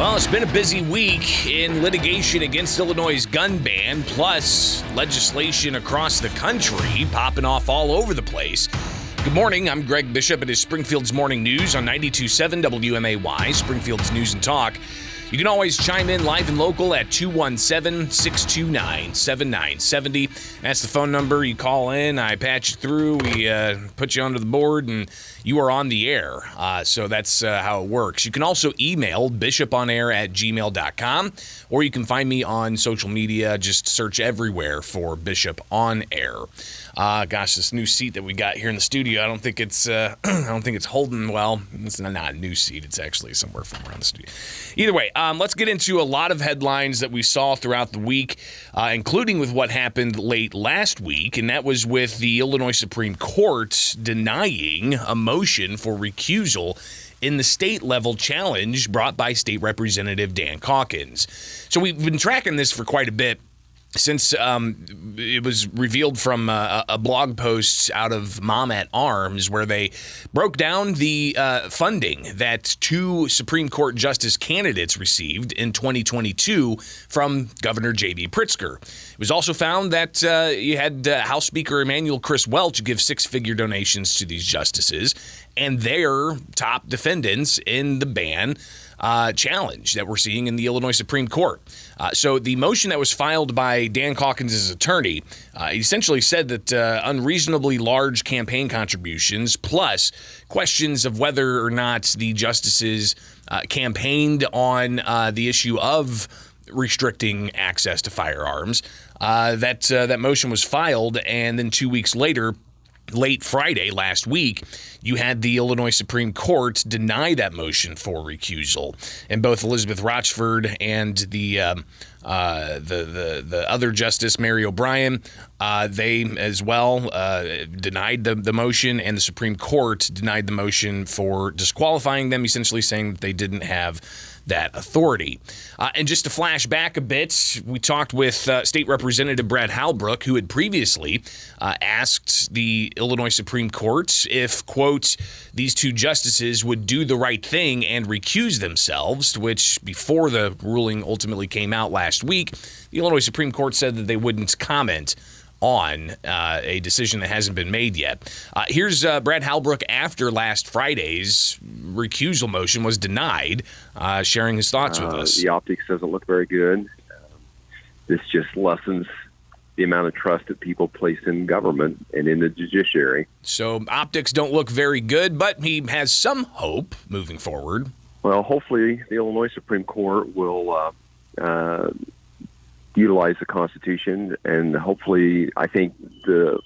Well, it's been a busy week in litigation against Illinois' gun ban, plus legislation across the country popping off all over the place. Good morning, I'm Greg Bishop. It is Springfield's Morning News on 92.7 WMAY, Springfield's News and Talk. You can always chime in live and local at 217-629-7970. That's the phone number. You call in, I patch you through, we put you onto the board, and you are on the air. So that's how it works. You can also email bishoponair@gmail.com, or you can find me on social media. Just search everywhere for Bishop on Air. Gosh, this new seat that we got here in the studio, I don't think it's holding well. It's not a new seat. It's actually somewhere from around the studio. Either way, let's get into a lot of headlines that we saw throughout the week, including with what happened late last week, and that was with the Illinois Supreme Court denying a motion for recusal in the state-level challenge brought by State Representative Dan Calkins. So we've been tracking this for quite a bit, since it was revealed from a blog post out of Mom at Arms, where they broke down the funding that two Supreme Court justice candidates received in 2022 from Governor J.B. Pritzker. It was also found that you had House Speaker Emanuel Chris Welch give six-figure donations to these justices and their top defendants in the ban challenge that we're seeing in the Illinois Supreme Court. So the motion that was filed by Dan Calkins' attorney essentially said that unreasonably large campaign contributions, plus questions of whether or not the justices campaigned on the issue of restricting access to firearms, that motion was filed, and then 2 weeks later, late Friday last week, you had the Illinois Supreme Court deny that motion for recusal, and both Elizabeth Rochford and the other justice, Mary O'Brien, they as well denied the motion, and the Supreme Court denied the motion for disqualifying them, essentially saying that they didn't have that authority. And just to flash back a bit, we talked with State Representative Brad Halbrook, who had previously asked the Illinois Supreme Court if, quote, these two justices would do the right thing and recuse themselves, which before the ruling ultimately came out last week, the Illinois Supreme Court said that they wouldn't comment on a decision that hasn't been made yet. Here's Brad Halbrook after last Friday's recusal motion was denied, sharing his thoughts with us. The optics doesn't look very good. This just lessens the amount of trust that people place in government and in the judiciary. So optics don't look very good, but he has some hope moving forward. Well, hopefully the Illinois Supreme Court will utilize the Constitution, and hopefully I think the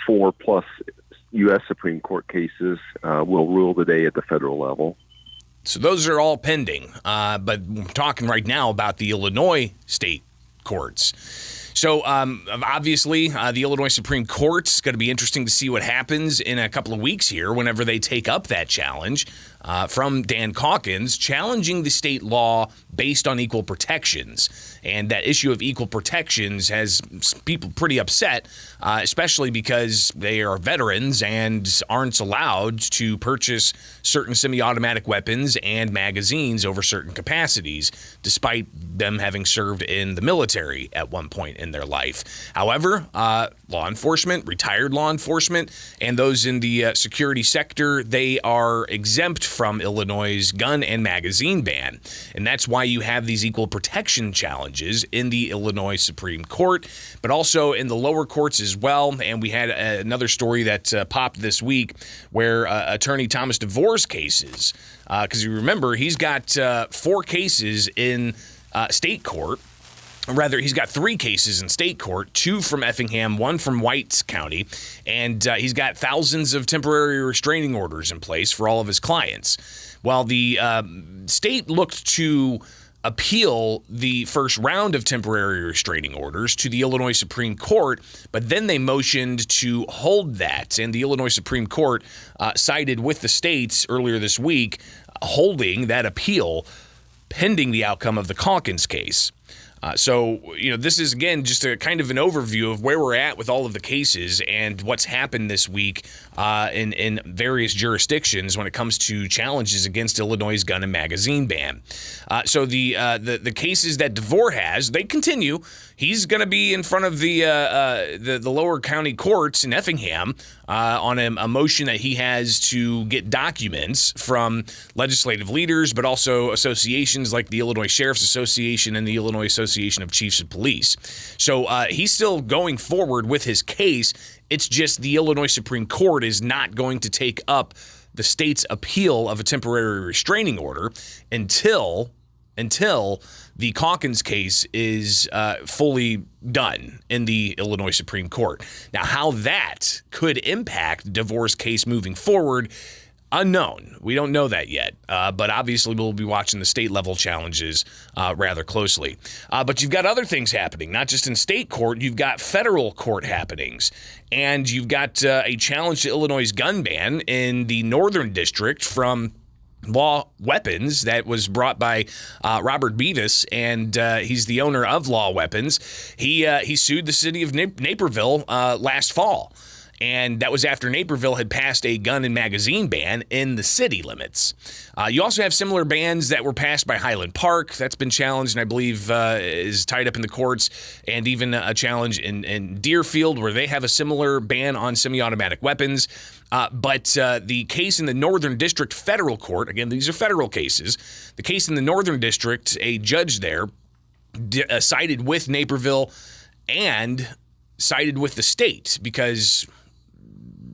4+ U.S. Supreme Court cases will rule the day at the federal level. So those are all pending, but we're talking right now about the Illinois state courts. So obviously the Illinois Supreme Court's going to be interesting to see what happens in a couple of weeks here whenever they take up that challenge from Dan Calkins, challenging the state law based on equal protections. And that issue of equal protections has people pretty upset, especially because they are veterans and aren't allowed to purchase certain semi-automatic weapons and magazines over certain capacities, despite them having served in the military at one point in their life. However, law enforcement, retired law enforcement, and those in the security sector, they are exempt from Illinois' gun and magazine ban. And that's why you have these equal protection challenges in the Illinois Supreme Court, but also in the lower courts as well. And we had another story that popped this week where attorney Thomas DeVore's cases, because you remember, he's got 4 cases in state court. Rather, he's got 3 cases in state court, 2 from Effingham, 1 from Whites County, and he's got thousands of temporary restraining orders in place for all of his clients. While the state looked to appeal the first round of temporary restraining orders to the Illinois Supreme Court, but then they motioned to hold that, and the Illinois Supreme Court sided with the states earlier this week, holding that appeal pending the outcome of the Calkins case. This is, again, just a kind of an overview of where we're at with all of the cases and what's happened this week in various jurisdictions when it comes to challenges against Illinois' gun and magazine ban. The cases that DeVore has, they continue. He's going to be in front of the lower county courts in Effingham on a motion that he has to get documents from legislative leaders, but also associations like the Illinois Sheriff's Association and the Illinois Association of Chiefs of Police. So he's still going forward with his case. It's just the Illinois Supreme Court is not going to take up the state's appeal of a temporary restraining order until the Calkins case is fully done in the Illinois Supreme Court. Now, how that could impact DeVore's case moving forward, unknown. We don't know that yet, but obviously we'll be watching the state-level challenges rather closely. But you've got other things happening, not just in state court. You've got federal court happenings, and you've got a challenge to Illinois' gun ban in the Northern District from Law Weapons that was brought by Robert Beavis, and he's the owner of Law Weapons. He sued the city of Naperville last fall, and that was after Naperville had passed a gun and magazine ban in the city limits. You also have similar bans that were passed by Highland Park. That's been challenged and I believe is tied up in the courts, and even a challenge in Deerfield where they have a similar ban on semi-automatic weapons. But the case in the Northern District Federal Court, again, these are federal cases. The case in the Northern District, a judge there sided with Naperville and sided with the state because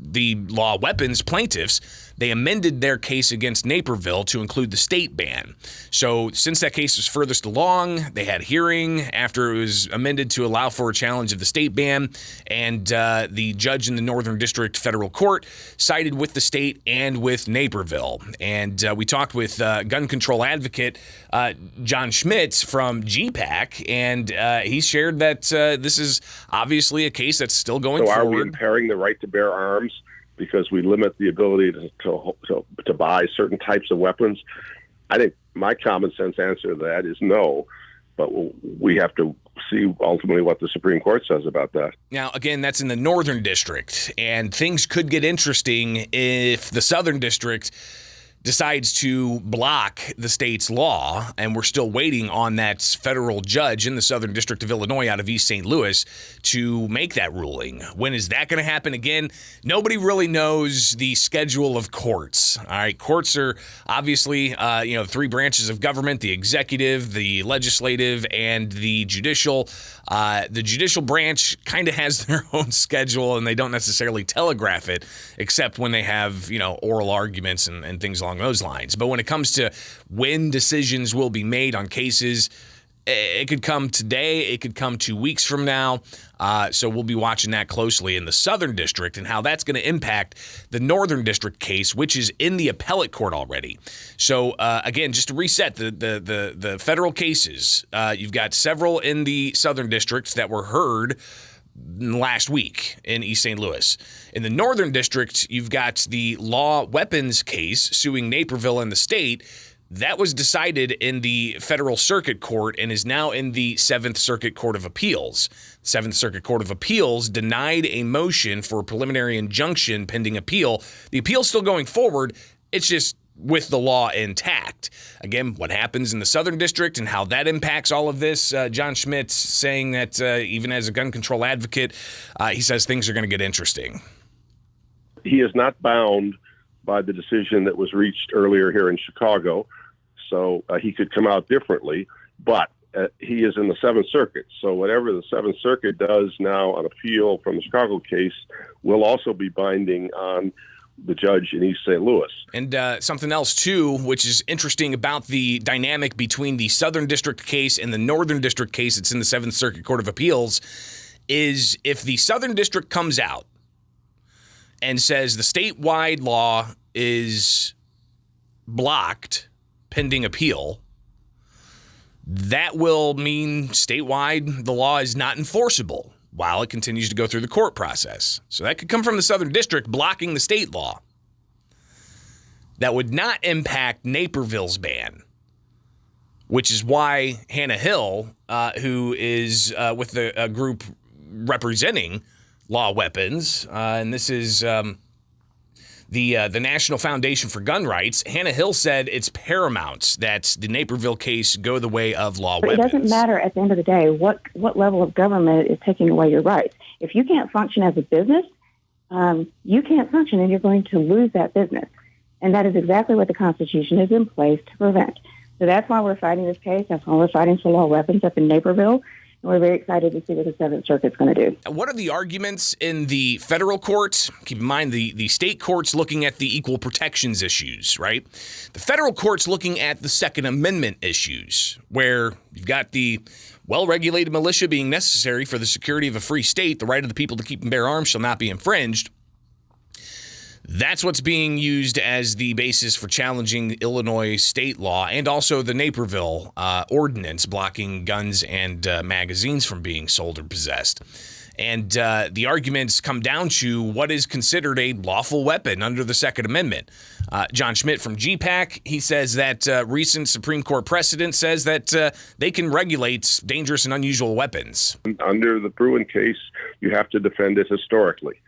the Law Weapons plaintiffs, they amended their case against Naperville to include the state ban. So since that case was furthest along, they had hearing after it was amended to allow for a challenge of the state ban, and the judge in the Northern District Federal Court sided with the state and with Naperville. And we talked with gun control advocate John Schmitz from GPAC, and he shared that this is obviously a case that's still going forward. So are we impairing the right to bear arms because we limit the ability to buy certain types of weapons? I think my common sense answer to that is no, but we have to see ultimately what the Supreme Court says about that. Now, again, that's in the Northern District, and things could get interesting if the Southern District decides to block the state's law, and we're still waiting on that federal judge in the Southern District of Illinois out of East St. Louis to make that ruling. When is that going to happen again? Nobody really knows the schedule of courts. All right, courts are obviously, three branches of government: the executive, the legislative, and the judicial. The judicial branch kind of has their own schedule, and they don't necessarily telegraph it, except when they have, oral arguments and things along those lines. But when it comes to when decisions will be made on cases, it could come today, it could come 2 weeks from now. So we'll be watching that closely in the Southern District and how that's going to impact the Northern District case, which is in the appellate court already. So again, just to reset the federal cases, you've got several in the Southern District that were heard last week in East St. Louis. In the Northern District, you've got the Law Weapons case suing Naperville and the state. That was decided in the Federal Circuit Court and is now in the Seventh Circuit Court of Appeals. The Seventh Circuit Court of Appeals denied a motion for a preliminary injunction pending appeal. The appeal's still going forward. It's just with the law intact. Again, what happens in the Southern District and how that impacts all of this, John Schmitz saying that even as a gun control advocate, he says things are going to get interesting. He is not bound by the decision that was reached earlier here in Chicago, so he could come out differently, but he is in the Seventh Circuit, so whatever the Seventh Circuit does now on appeal from the Chicago case will also be binding on the judge in East St. Louis. And something else, too, which is interesting about the dynamic between the Southern District case and the Northern District case that's in the Seventh Circuit Court of Appeals, is if the Southern District comes out and says the statewide law is blocked pending appeal, that will mean statewide the law is not enforceable while it continues to go through the court process. So that could come from the Southern District blocking the state law. That would not impact Naperville's ban, which is why Hannah Hill, who is with the group representing law weapons, and this is the National Foundation for Gun Rights, Hannah Hill said it's paramount that the Naperville case go the way of law weapons. It doesn't matter at the end of the day what level of government is taking away your rights. If you can't function as a business, you can't function and you're going to lose that business. And that is exactly what the Constitution is in place to prevent. So that's why we're fighting this case. That's why we're fighting for law weapons up in Naperville. And we're very excited to see what the Seventh Circuit's going to do. What are the arguments in the federal court? Keep in mind the state court's looking at the equal protections issues, right? The federal court's looking at the Second Amendment issues, where you've got the well-regulated militia being necessary for the security of a free state. The right of the people to keep and bear arms shall not be infringed. That's what's being used as the basis for challenging Illinois state law and also the Naperville ordinance blocking guns and magazines from being sold or possessed. And the arguments come down to what is considered a lawful weapon under the Second Amendment. John Schmidt from GPAC, he says that recent Supreme Court precedent says that they can regulate dangerous and unusual weapons. Under the Bruin case, you have to defend it historically.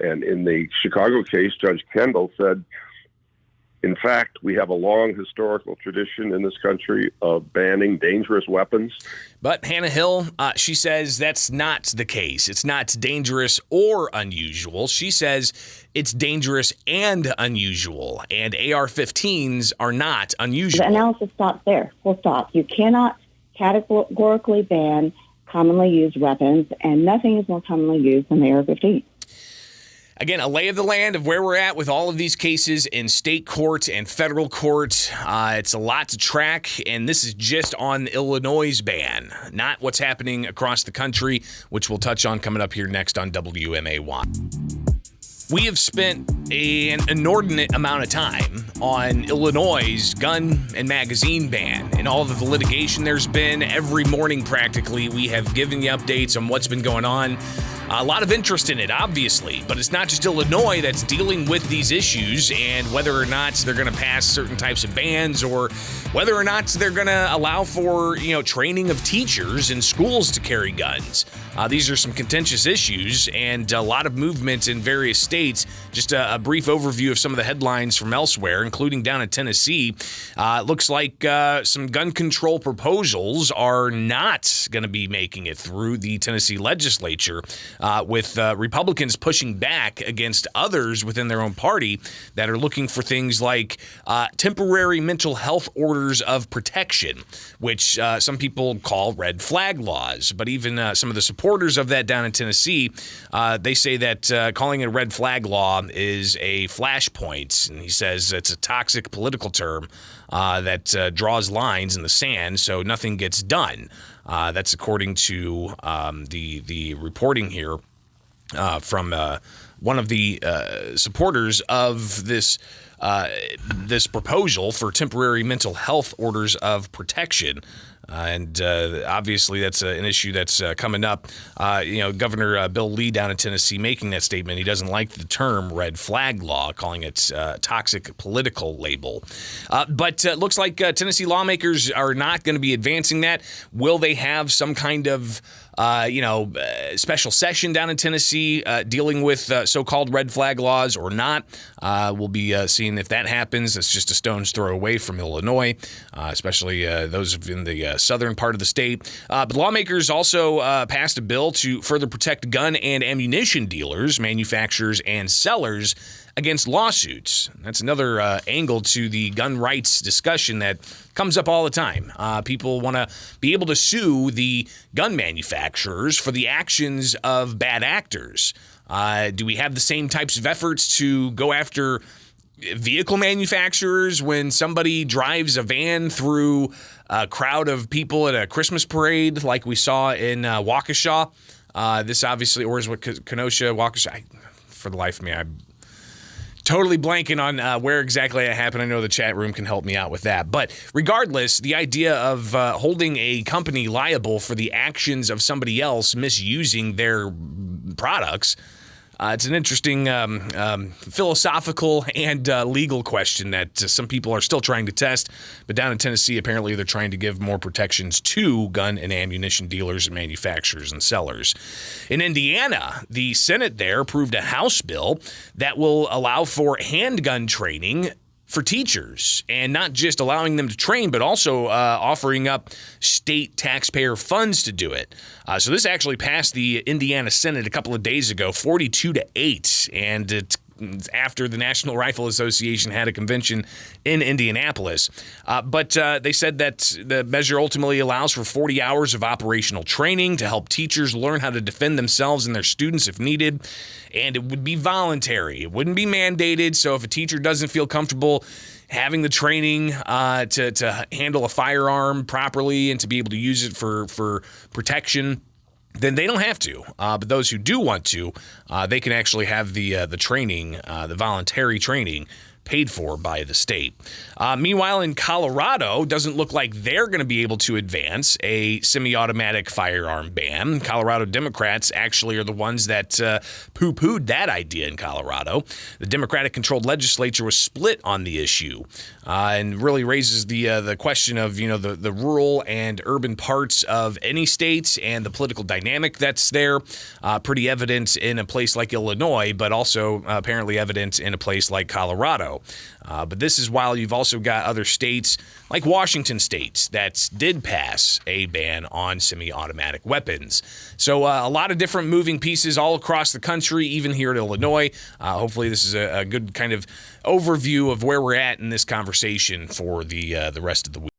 And in the Chicago case, Judge Kendall said, in fact, we have a long historical tradition in this country of banning dangerous weapons. But Hannah Hill, she says that's not the case. It's not dangerous or unusual. She says it's dangerous and unusual, and AR-15s are not unusual. The analysis stops there. Full stop. You cannot categorically ban commonly used weapons, and nothing is more commonly used than the AR-15. Again, a lay of the land of where we're at with all of these cases in state court and federal court. It's a lot to track, and this is just on Illinois' ban, not what's happening across the country, which we'll touch on coming up here next on WMAY. We have spent an inordinate amount of time on Illinois' gun and magazine ban and all of the litigation there's been. Every morning, practically, we have given you updates on what's been going on. A lot of interest in it, obviously, but it's not just Illinois that's dealing with these issues and whether or not they're going to pass certain types of bans or whether or not they're going to allow for, training of teachers in schools to carry guns. These are some contentious issues and a lot of movement in various states. Just a brief overview of some of the headlines from elsewhere, including down in Tennessee. Looks like some gun control proposals are not going to be making it through the Tennessee legislature, with Republicans pushing back against others within their own party that are looking for things like temporary mental health orders of protection, which some people call red flag laws. But even some of the supporters of that down in Tennessee, they say that calling it a red flag law is a flashpoint. And he says it's a toxic political term that draws lines in the sand so nothing gets done. That's according to the reporting here from one of the supporters of this proposal for temporary mental health orders of protection. And obviously, that's an issue that's coming up. Governor Bill Lee down in Tennessee making that statement. He doesn't like the term red flag law, calling it toxic political label. But it looks like Tennessee lawmakers are not going to be advancing that. Will they have some kind of special session down in Tennessee dealing with so-called red flag laws or not? We'll be seeing if that happens. It's just a stone's throw away from Illinois, especially those in the southern part of the state. But lawmakers also passed a bill to further protect gun and ammunition dealers, manufacturers, and sellers against lawsuits. That's another angle to the gun rights discussion that comes up all the time. People want to be able to sue the gun manufacturers for the actions of bad actors. Do we have the same types of efforts to go after vehicle manufacturers when somebody drives a van through a crowd of people at a Christmas parade like we saw in Waukesha? This obviously, or is what Kenosha, Waukesha? For the life of me, I'm totally blanking on where exactly it happened. I know the chat room can help me out with that. But regardless, the idea of holding a company liable for the actions of somebody else misusing their products It's an interesting philosophical and legal question that some people are still trying to test. But down in Tennessee, apparently they're trying to give more protections to gun and ammunition dealers and manufacturers and sellers. In Indiana, the Senate there approved a House bill that will allow for handgun training for teachers, and not just allowing them to train, but also offering up state taxpayer funds to do it. So this actually passed the Indiana Senate a couple of days ago, 42-8, and it's after the National Rifle Association had a convention in Indianapolis. But they said that the measure ultimately allows for 40 hours of operational training to help teachers learn how to defend themselves and their students if needed. And it would be voluntary. It wouldn't be mandated. So if a teacher doesn't feel comfortable having the training to handle a firearm properly and to be able to use it for protection, then they don't have to. But those who do want to, they can actually have the training, the voluntary training, paid for by the state. Meanwhile, in Colorado, doesn't look like they're going to be able to advance a semi-automatic firearm ban. Colorado Democrats actually are the ones that poo-pooed that idea in Colorado. The Democratic-controlled legislature was split on the issue, and really raises the question of the rural and urban parts of any state and the political dynamic that's there. Pretty evident in a place like Illinois, but also apparently evident in a place like Colorado. But this is while you've also got other states like Washington State that did pass a ban on semi-automatic weapons. So a lot of different moving pieces all across the country, even here in Illinois. Hopefully this is a good kind of overview of where we're at in this conversation for the rest of the week.